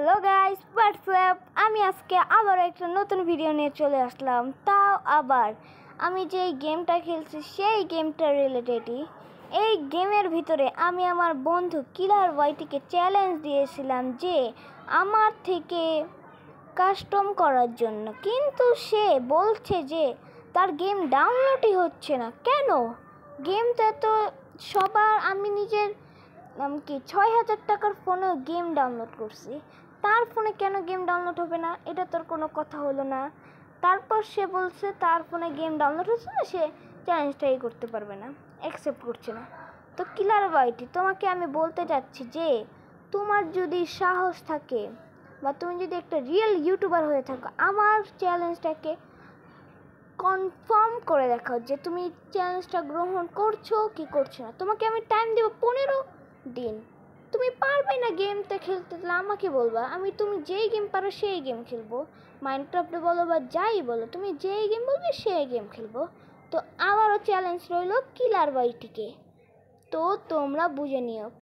Hello guys, WhatsApp. আমি আজকে আবার একটা নতুন ভিডিও নিয়ে চলে আসলাম। তাও আবার আমি যে গেমটা খেলছি সেই গেমটা রিলেটেডই। এই গেমের ভিতরে আমি আমার বন্ধু কিলার ওয়াইটিকে চ্যালেঞ্জ দিয়েছিলাম যে আমার থেকে কাস্টম করার জন্য, কিন্তু সে বলছে যে তার গেম ডাউনলোডই হচ্ছে না। কেন? গেমটা তো সবার, আমি নিজের কি ৬,০০০ টাকার ফোনে গেম ডাউনলোড করছি, তার ফোনে কেন গেম ডাউনলোড হবে না? এটা তোর কোনো কথা হলো না। তারপর সে বলছে তার ফোনে গেম ডাউনলোড হচ্ছে না, সে চ্যালেঞ্জটাই করতে পারবে না, অ্যাকসেপ্ট করছে না। তো কিলার ওয়াইটি, তোমাকে আমি বলতে চাচ্ছি যে তোমার যদি সাহস থাকে বা তুমি যদি একটা রিয়েল ইউটিউবার হয়ে থাকো, আমার চ্যালেঞ্জটাকে কনফার্ম করে দেখাও যে তুমি চ্যালেঞ্জটা গ্রহণ করছো কি করছো না। তোমাকে আমি টাইম দেবো 15 দিন। তুমি পারবে না গেমটা খেলতে, তাহলে আমাকে বলবা, আমি তুমি যেই গেম পারো সেই গেম খেলবো। মাইনক্রাফটে বলো বা যাই বলো, তুমি যেই গেম বলবে সেই গেম খেলবো। তো আবারও চ্যালেঞ্জ রইল কিলার ওয়াইটিকে, তো তোমরা বুঝে নিও।